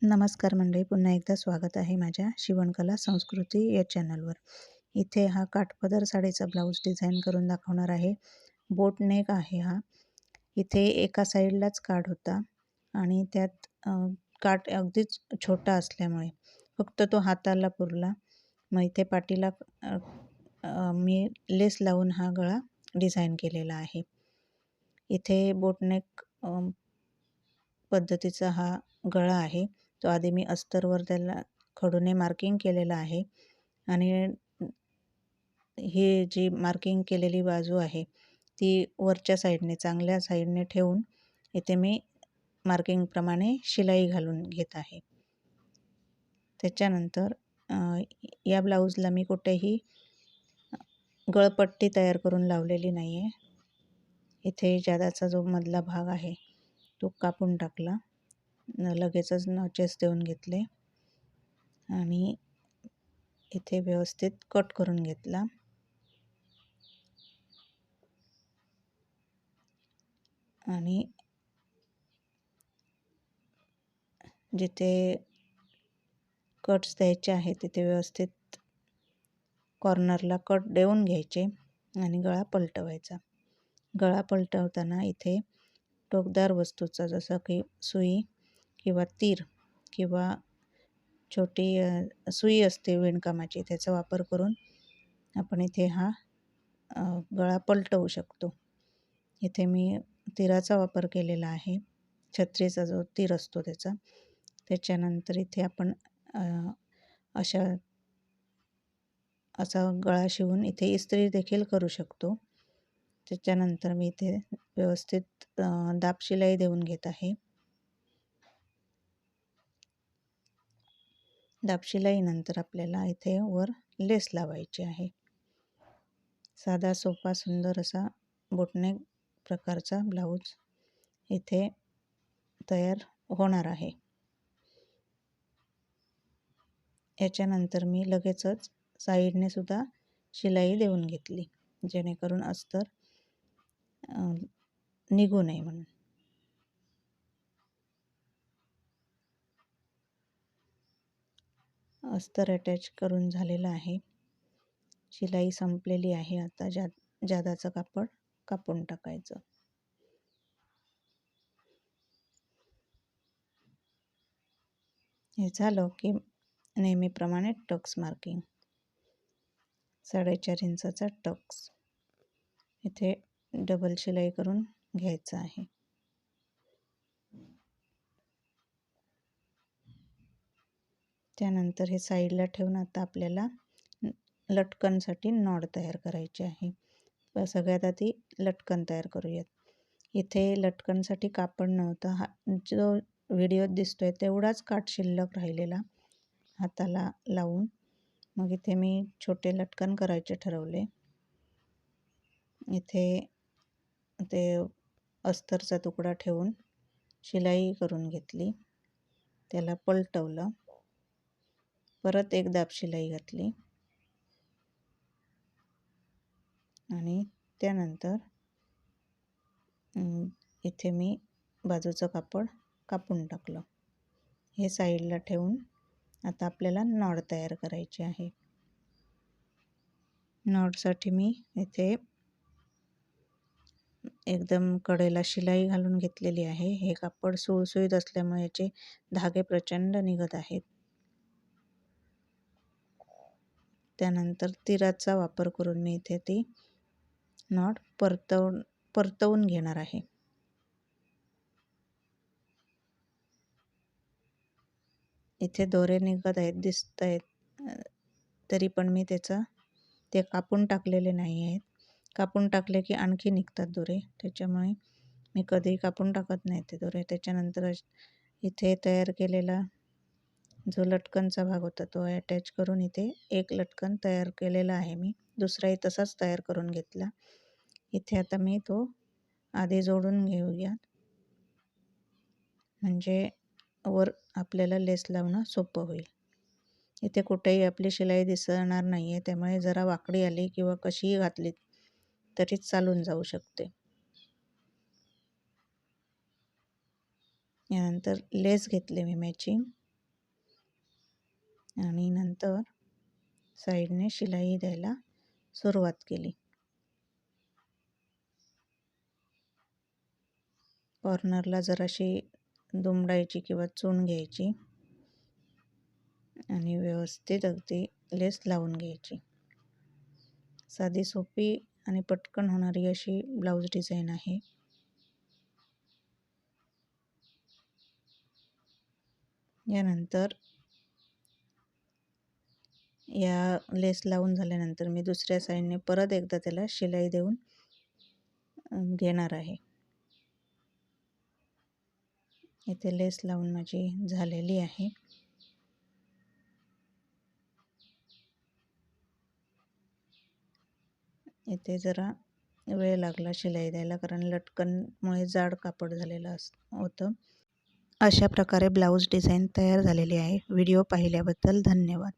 नमस्कार मंडळी, पुन्हा एकदा स्वागत आहे माझ्या शिवणकला संस्कृती या चॅनलवर. इथे हा काठपदर साडीचा ब्लाऊज डिझाईन करून दाखवणार आहे. बोट नेक आहे हा. इथे एका साईडलाच काठ होता आणि त्यात काठ अगदीच छोटा असल्यामुळे फक्त तो हाताला पुरला. मग इथे पाठीला मी लेस लावून हा गळा डिझाईन केलेला आहे. इथे बोटनेक पद्धतीचा हा गळा आहे. तो आधी मी अस्तरवर त्याला खडूने मार्किंग केलेलं आहे आणि ही जी मार्किंग केलेली बाजू आहे ती वरच्या साईडने चांगल्या साईडने ठेवून इथे मी मार्किंगप्रमाणे शिलाई घालून घेत आहे. त्याच्यानंतर या ब्लाऊजला मी कुठेही गळपट्टी तयार करून लावलेली नाही आहे. इथे जादाचा जो मधला भाग आहे तो कापून टाकला, लगेचच नॉचेस देऊन घेतले आणि इथे व्यवस्थित कट करून घेतला. आणि जिथे कट्स द्यायचे आहे तिथे व्यवस्थित कॉर्नरला कट देऊन घ्यायचे आणि गळा पलटवायचा. गळा पलटवताना इथे टोकदार वस्तूचा जसं की सुई किंवा तीर किंवा छोटी सुई असते विणकामाची, त्याचा वापर करून आपण इथे हा गळा पलटवू शकतो. इथे मी तीराचा वापर केलेला आहे, छत्रीचा जो तीर असतो त्याचा. त्याच्यानंतर इथे आपण असा गळा शिवून इथे इस्त्री देखील करू शकतो. त्याच्यानंतर मी इथे व्यवस्थित दाब शिलाई देऊन घेत आहे. दाब शिलाईनंतर आपल्याला इथे वर लेस लावायची आहे. साधा सोपा सुंदर असा बोटनेक प्रकारचा ब्लाऊज इथे तयार होणार आहे. याच्यानंतर मी लगेचच साईडने सुद्धा शिलाई देऊन घेतली, जेणेकरून अस्तर निघू नये म्हणून. अस्तर अटॅच करून झालेलं आहे. शिलाई संपलेली आहे. आता जादाचं कापड कापून टाकायचं. हे झालं की नेहमीप्रमाणे टक्स मार्किंग, 4.5 इंचाचा टक्स इथे डबल शिलाई करून घ्यायचं आहे. त्यानंतर हे साईडला ठेवून आता आपल्याला लटकनसाठी नॉड तयार करायची आहे. सगळ्यात आधी लटकन तयार करूयात. इथे लटकनसाठी कापड नव्हतं. हा जो व्हिडिओत दिसतोय तेवढाच काठ शिल्लक राहिलेला हाताला लावून. मग इथे मी छोटे लटकन करायचे ठरवले. इथे ते अस्तरचा तुकडा ठेवून शिलाई करून घेतली, त्याला पलटवलं, परत एक दाब शिलाई घातली आणि त्यानंतर इथे मी बाजूचं कापड कापून टाकलं. हे साईडला ठेवून आता आपल्याला नॉड तयार करायची आहे. नॉडसाठी मी इथे एकदम कडेला शिलाई घालून घेतलेली आहे. हे कापड सुळसुळीत असल्यामुळे याचे धागे प्रचंड निघत आहेत. त्यानंतर तीराचा वापर करून मी इथे ती नॉट परतवून घेणार आहे. इथे दोरे निघत आहेत, दिसत आहेत, तरी पण मी ते कापून टाकलेले नाही आहेत. कापून टाकले की आणखी निघतात दोरे, त्याच्यामुळे मी कधीही कापून टाकत नाही ते दोरे. त्याच्यानंतर इथे तयार केलेला जो लटकनचा भाग होता तो अटॅच करून इथे एक लटकन तयार केलेला आहे मी. दुसराही तसाच तयार करून घेतला. इथे आता मी तो आधी जोडून घेऊया, म्हणजे वर आपल्याला लेस लावणं सोपं होईल. इथे कुठेही आपली शिलाई दिसणार नाही आहे, त्यामुळे जरा वाकडी आली किंवा कशीही घातली तरी चालून जाऊ शकते. यानंतर लेस घेतले मी मॅचिंग आणि नंतर साईडने शिलाई द्यायला सुरुवात केली. कॉर्नरला जराशी दुमडायची किंवा चून घ्यायची आणि व्यवस्थित अगदी लेस लावून घ्यायची. साधी सोपी आणि पटकन होणारी अशी ब्लाऊज डिझाईन आहे. यानंतर या लेस लावून झाल्यानंतर मी दुसऱ्या साईडने परत एकदा त्याला शिलाई देऊन घेणार आहे. इथे लेस लावून माझी झालेली आहे. इथे जरा वेळ लागला शिलाई द्यायला, कारण लटकनमुळे जाड कापड झालेलं होतं. अशा प्रकारे ब्लाऊज डिझाईन तयार झालेली आहे. व्हिडिओ पाहिल्याबद्दल धन्यवाद.